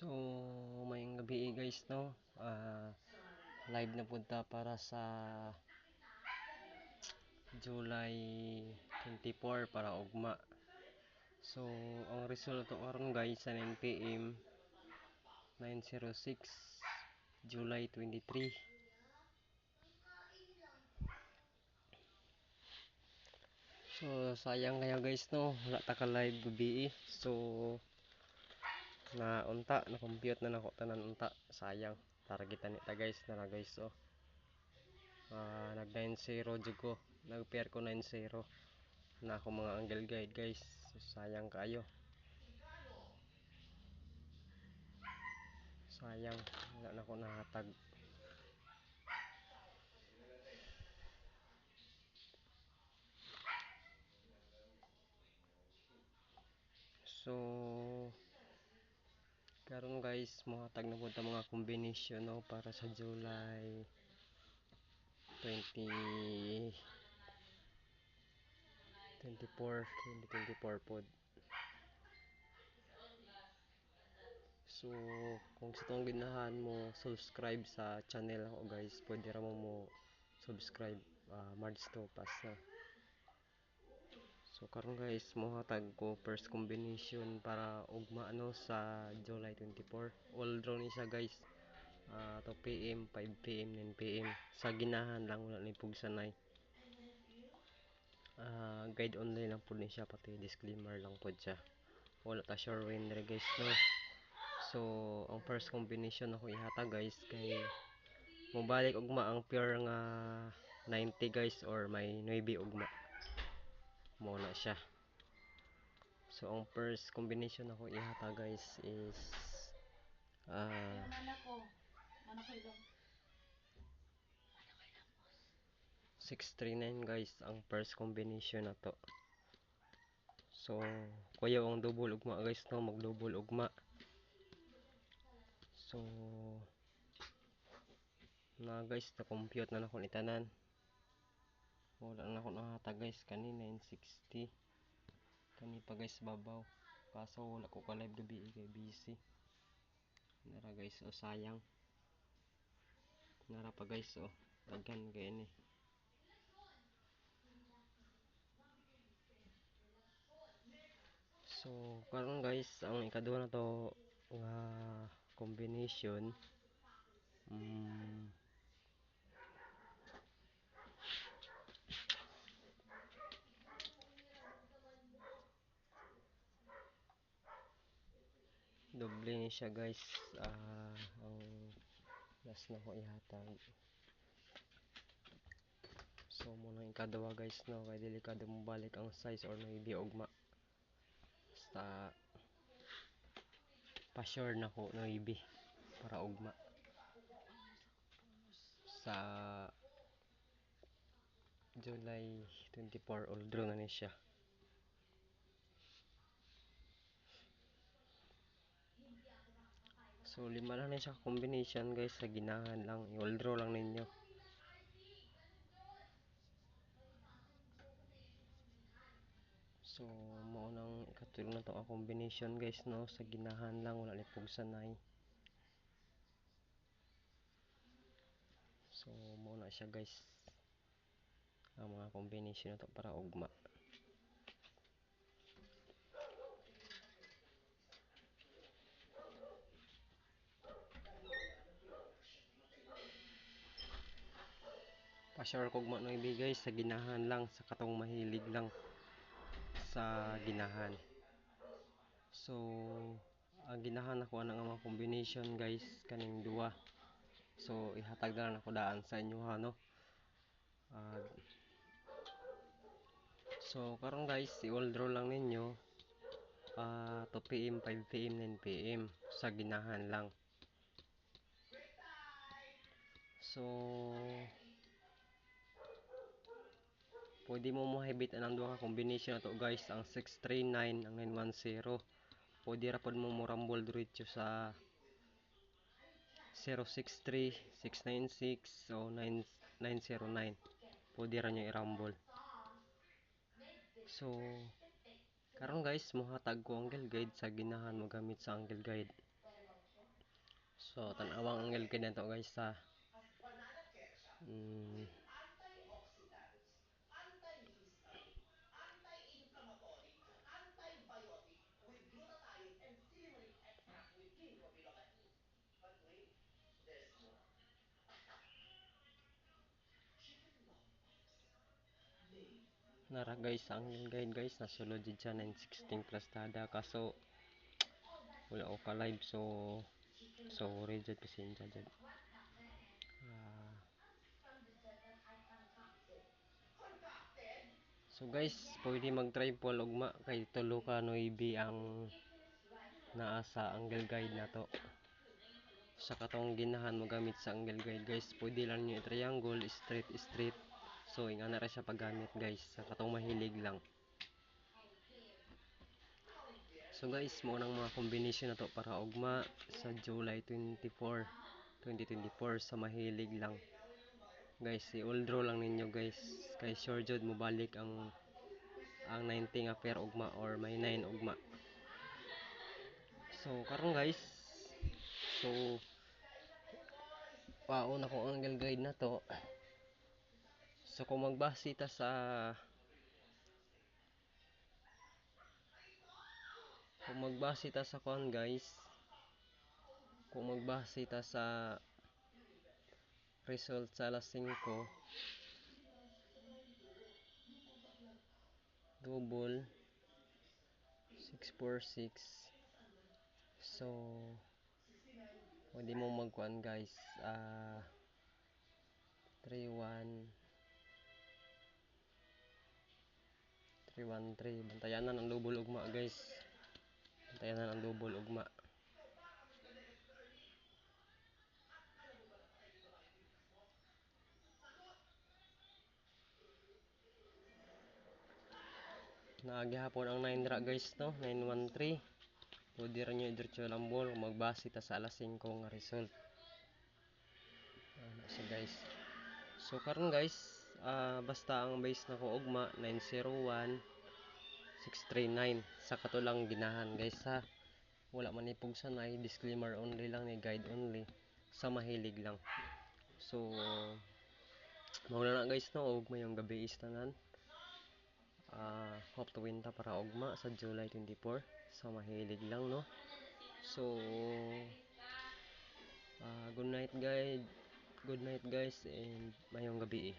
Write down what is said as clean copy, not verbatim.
So, mayong gabi guys, no? Live na punta para sa July 24 para ugma. So, ang result to karon guys sa 9 p.m. 9:06 July 23. So, sayang kaya guys, no? Wala ta ka live gabi. So, na unta na compute na nako tanan unta. Sayang. Targetan nita guys na guys, oh. Nag 9-0 jud ko. Nag-pair ko 9-0 na ako mga angle guide guys. So, sayang kayo. Sayang wala na ako nahatag. So karon guys mohatag na punta mga combination, no, para sa July 2024 pod. So kung sa tong ginahan mo subscribe sa channel ako guys, pwede ra mo subscribe. March to pass na. So karon guys mohatag ko first combination para ugma, ano, sa July 24. All draw ni siya guys. 2 p.m, 5 p.m, 9 p.m. Sa ginahan lang, wala ni pugsanay. Guide only lang po ni siya, pati disclaimer lang po siya. Wala ta sure winner guys, no. So ang first combination ako ihata guys kay mobalik ugma ang pure nga 90 guys, or may 9 ugma mo na siya. So ang first combination ako ihata guys is 639 guys ang first combination na to. So kuya ang double ugma guys, no, mag double ugma. So na guys na compute na nako ni tanan. Wala na ako nakata guys kani 960. Kani pa guys babaw. Kaso wala ko ka live gabi kay busy. Nara guys, oh, sayang. Nara pa guys, oh. Daghan kay ni. So karon guys ang ikaduha na to nga combination. Doble ni siya guys. Ang last na ko ihatag. So muna ikaduha guys, no, kay delikado mo balik ang size or maybe ugma. Basta pa sure na ko maybe para ugma sa July 24. All draw na ni siya. So lima lang na siya combination guys, sa ginahan lang, i-all draw lang ninyo. So mao nang ikatulo na to ang combination guys, no, sa ginahan lang, wala ni pugsanay. So mao na siya guys ang mga combination na to para ugma. Pa-sure kog mo no ibigay sa ginahan lang, sa katong mahilig lang sa ginahan. So ang ginahan ako ang mga combination guys kaning duwa. So ihatag na ako daan sa inyo, ha, no. So karon guys i-all draw lang ninyo 2 p.m, 5 p.m, 9 p.m sa ginahan lang. So pwede mo mahibit ang duha ka combination na to guys, ang 639 ang 910. Pwede ra pod mo rumble diretso sa 063, 696 o 909. Pwede ra nyo i-rumble. So karon guys mohatag ko angle guide sa ginahan mo gamit sa angle guide. So tanawang angle kay nato guys sa mm, nara guys ang angle guide guys nasulod jud siya 916 plus tada kaso wala ko ka live so sorry jud pasensya jud. Ah, so guys, pwede mag-triple ugma kay tulo ka 9 ang naa sa angle guide nato. Sa katong ginahan mo gamit sa angle guide guys, pwede lang niyo triangle, straight, straight. So ingana ra siya paggamit guys sa katong mahilig lang. So guys, mo nang mga combination na to para ugma sa July 24, 2024 sa mahilig lang. Guys, i-all draw lang ninyo guys. Kay sure jud mo balik ang 90 nga pair ugma or may 9 ugma. So karon guys, so pauna ko ang angle guide na to. So kung magbase ta sa kon guys, kung magbase ta sa result sa alas 5 double 646, so pwede mo magkuan guys 31 313. Bantayanan ang double ugma guys, bantayanan ang double ugma. Naagihapon ang 9 dra guys no, 913. Pwede rin nyo i-diretso lang ball kung magbase ta sa alas 5 nga result. So guys, so karon guys, basta ang base na ko ugma 901 639 sa katulang ginahan guys ha. Wala man ni pugsan, ay disclaimer only lang ni guide only sa mahilig lang. So mauna na guys no, ugma yung gabi is tanan. Hope to win ta para ugma sa July 24 sa mahilig lang no. So good night guys, and mayong gabi